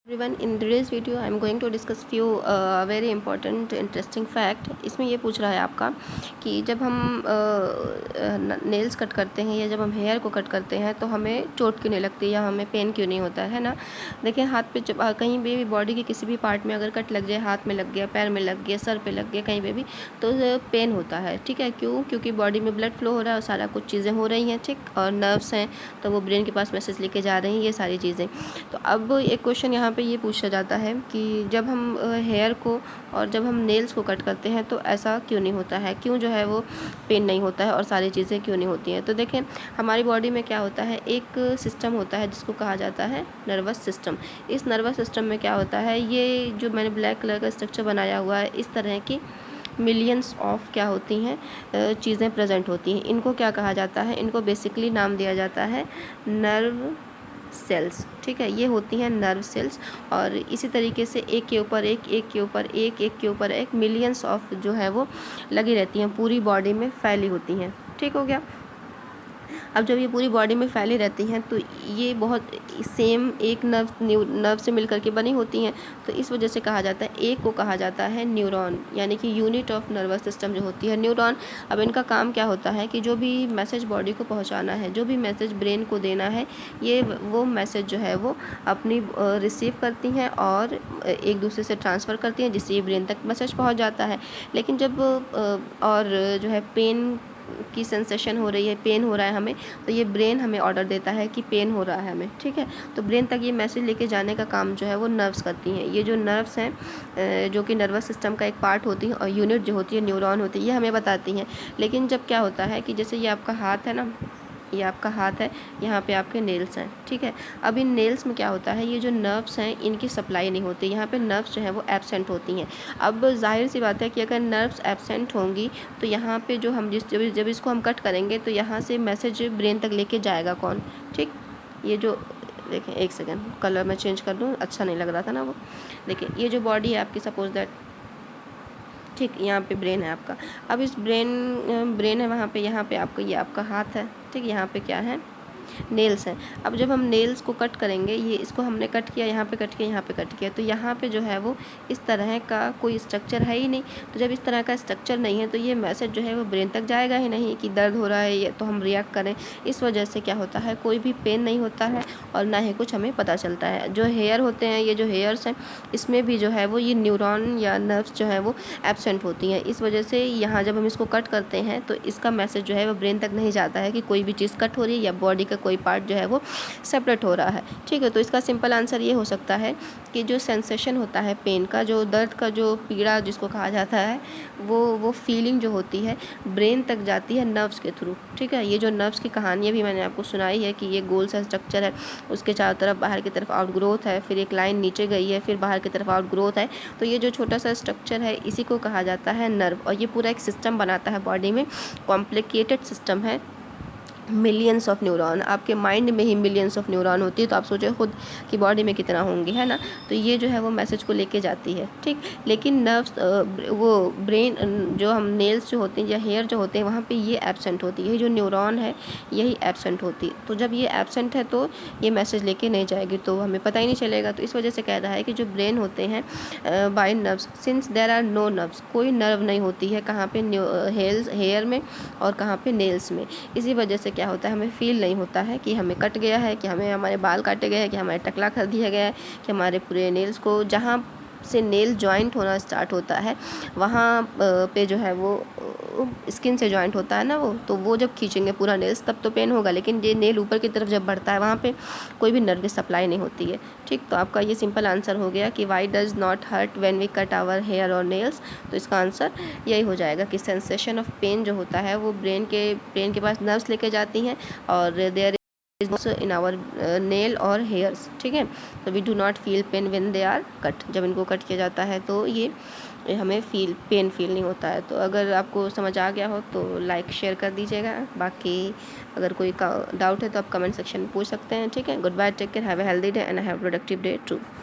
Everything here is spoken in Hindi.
Everyone, in today's video I am going to discuss few very important interesting fact. इसमें ये पूछ रहा है आपका कि जब हम नेल्स कट करते हैं या जब हम हेयर को कट करते हैं तो हमें चोट क्यों नहीं लगती या हमें पेन क्यों नहीं होता है ना। देखिए, हाथ पे जब कहीं भी बॉडी के किसी भी पार्ट में अगर कट लग जाए, हाथ में लग गया, पैर में लग गया, सर पे लग गया, कहीं पे भी, तो पेन होता है। ठीक है, क्यों? क्योंकि बॉडी में ब्लड फ्लो हो रहा है और सारा कुछ चीज़ें हो रही हैं। ठीक, और नर्व्स हैं तो वो ब्रेन के पास मैसेज लेके जा रही हैं, ये सारी चीज़ें। तो अब एक क्वेश्चन यहाँ पे ये पूछा जाता है कि जब हम हेयर को और जब हम नेल्स को कट करते हैं तो ऐसा क्यों नहीं होता है, क्यों जो है वो पेन नहीं होता है और सारी चीज़ें क्यों नहीं होती हैं। तो देखें, हमारी बॉडी में क्या होता है, एक सिस्टम होता है जिसको कहा जाता है नर्वस सिस्टम। इस नर्वस सिस्टम में क्या होता है, ये जो मैंने ब्लैक कलर का स्ट्रक्चर बनाया हुआ है, इस तरह की मिलियंस ऑफ क्या होती हैं, चीज़ें प्रेजेंट होती हैं। इनको क्या कहा जाता है, इनको बेसिकली नाम दिया जाता है नर्व सेल्स। ठीक है, ये होती हैं नर्व सेल्स। और इसी तरीके से एक के ऊपर एक, एक के ऊपर एक, एक के ऊपर एक मिलियंस ऑफ जो है वो लगी रहती हैं, पूरी बॉडी में फैली होती हैं। ठीक हो गया। अब जब ये पूरी बॉडी में फैली रहती हैं तो ये बहुत सेम एक नर्व से मिलकर के बनी होती हैं। तो इस वजह से कहा जाता है, एक को कहा जाता है न्यूरॉन, यानी कि यूनिट ऑफ नर्वस सिस्टम जो होती है न्यूरॉन। अब इनका काम क्या होता है कि जो भी मैसेज बॉडी को पहुंचाना है, जो भी मैसेज ब्रेन को देना है, ये वो मैसेज जो है वो अपनी रिसीव करती हैं और एक दूसरे से ट्रांसफ़र करती हैं, जिससे ये ब्रेन तक मैसेज पहुँच जाता है। लेकिन जब और जो है पेन की सेंसेशन हो रही है, पेन हो रहा है हमें, तो ये ब्रेन हमें ऑर्डर देता है कि पेन हो रहा है हमें। ठीक है, तो ब्रेन तक ये मैसेज लेके जाने का काम जो है वो नर्व्स करती हैं। ये जो नर्व्स हैं जो कि नर्वस सिस्टम का एक पार्ट होती हैं, और यूनिट जो होती है न्यूरॉन होती है, ये हमें बताती हैं। लेकिन जब क्या होता है कि जैसे ये आपका हाथ है ना, ये आपका हाथ है, यहाँ पे आपके नेल्स हैं। ठीक है, अब इन नेल्स में क्या होता है, ये जो नर्व्स हैं इनकी सप्लाई नहीं होती, यहाँ पे नर्व्स जो है वो एब्सेंट होती हैं। अब जाहिर सी बात है कि अगर नर्व्स एब्सेंट होंगी तो यहाँ पे जो हम जब इसको हम कट करेंगे तो यहाँ से मैसेज ब्रेन तक लेके जाएगा कौन। ठीक, ये जो देखें, एक सेकेंड, कलर मैं चेंज कर दूँ, अच्छा नहीं लग रहा था ना वो। देखिए, ये जो बॉडी है आपकी, सपोज दैट, ठीक, यहाँ पे ब्रेन है आपका। अब इस ब्रेन है वहाँ पे, यहाँ पे आपका, ये आपका हाथ है। ठीक, यहाँ पे क्या है, नेल्स हैं। अब जब हम नेल्स को कट करेंगे, ये इसको हमने कट किया, यहाँ पे कट किया, यहाँ पे कट किया, तो यहाँ पे जो है वो इस तरह का कोई स्ट्रक्चर है ही नहीं। तो जब इस तरह का स्ट्रक्चर नहीं है तो ये मैसेज जो है वो ब्रेन तक जाएगा ही नहीं कि दर्द हो रहा है ये तो हम रिएक्ट करें। इस वजह से क्या होता है, कोई भी पेन नहीं होता है और ना ही कुछ हमें पता चलता है। जो हेयर होते हैं, ये जो हेयर्स हैं, इसमें भी जो है वो ये न्यूरॉन या नर्व्स जो है वो एब्सेंट होती हैं। इस वजह से यहाँ जब हम इसको कट करते हैं तो इसका मैसेज जो है वो ब्रेन तक नहीं जाता है कि कोई भी चीज़ कट हो रही है या बॉडी का कोई पार्ट जो है वो सेपरेट हो रहा है। ठीक है, तो इसका सिंपल आंसर ये हो सकता है कि जो सेंसेशन होता है पेन का, जो दर्द का, जो पीड़ा जिसको कहा जाता है, वो फीलिंग जो होती है ब्रेन तक जाती है नर्व्स के थ्रू। ठीक है, ये जो नर्व्स की कहानियाँ भी मैंने आपको सुनाई है कि ये गोल सा स्ट्रक्चर है, उसके चारों तरफ बाहर की तरफ आउट ग्रोथ है, फिर एक लाइन नीचे गई है, फिर बाहर की तरफ आउट ग्रोथ है। तो ये जो छोटा सा स्ट्रक्चर है इसी को कहा जाता है नर्व, और ये पूरा एक सिस्टम बनाता है बॉडी में, कॉम्प्लिकेटेड सिस्टम है। मिलियंस ऑफ न्यूरॉन, आपके माइंड में ही मिलियंस ऑफ न्यूरॉन होती है, तो आप सोचो खुद कि बॉडी में कितना होंगे, है ना। तो ये जो है वो मैसेज को लेके जाती है। ठीक, लेकिन नर्व्स, वो ब्रेन, जो हम नेल्स जो होते हैं या हेयर जो होते हैं, वहाँ पे ये एब्सेंट होती है, जो न्यूरॉन है यही एब्सेंट होती है। तो जब ये एब्सेंट है तो ये मैसेज लेके नहीं जाएगी, तो हमें पता ही नहीं चलेगा। तो इस वजह से कह रहा है कि जो ब्रेन होते हैं by nerves, since there are no nerves, कोई नर्व नहीं होती है कहाँ पे, हेयर में और कहाँ पे, नेल्स में। इसी वजह से क्या होता है, हमें फील नहीं होता है कि हमें कट गया है, कि हमें हमारे बाल काटे गए हैं, कि हमारे टकला कर दिया गया है, कि हमारे पूरे नेल्स को, जहाँ से नेल जॉइंट होना स्टार्ट होता है वहाँ पे जो है वो स्किन से जॉइंट होता है ना वो, तो वो जब खींचेंगे पूरा नेल्स तब तो पेन होगा। लेकिन ये नेल ऊपर की तरफ जब बढ़ता है वहाँ पे कोई भी नर्व सप्लाई नहीं होती है। ठीक, तो आपका ये सिंपल आंसर हो गया कि why does not hurt when we cut our hair और नेल्स। तो इसका आंसर यही हो जाएगा कि सेंसेशन ऑफ पेन जो होता है वो ब्रेन के पास नर्व्स लेके जाती हैं, और there is in our nail और हेयर्स। ठीक है, तो we do not feel pain when they are cut, जब इनको कट किया जाता है तो ये हमें पेन फील नहीं होता है। तो अगर आपको समझ आ गया हो तो लाइक शेयर कर दीजिएगा। बाकी अगर कोई डाउट है तो आप कमेंट सेक्शन में पूछ सकते हैं। ठीक है, goodbye, take care, have a healthy day and have productive day to.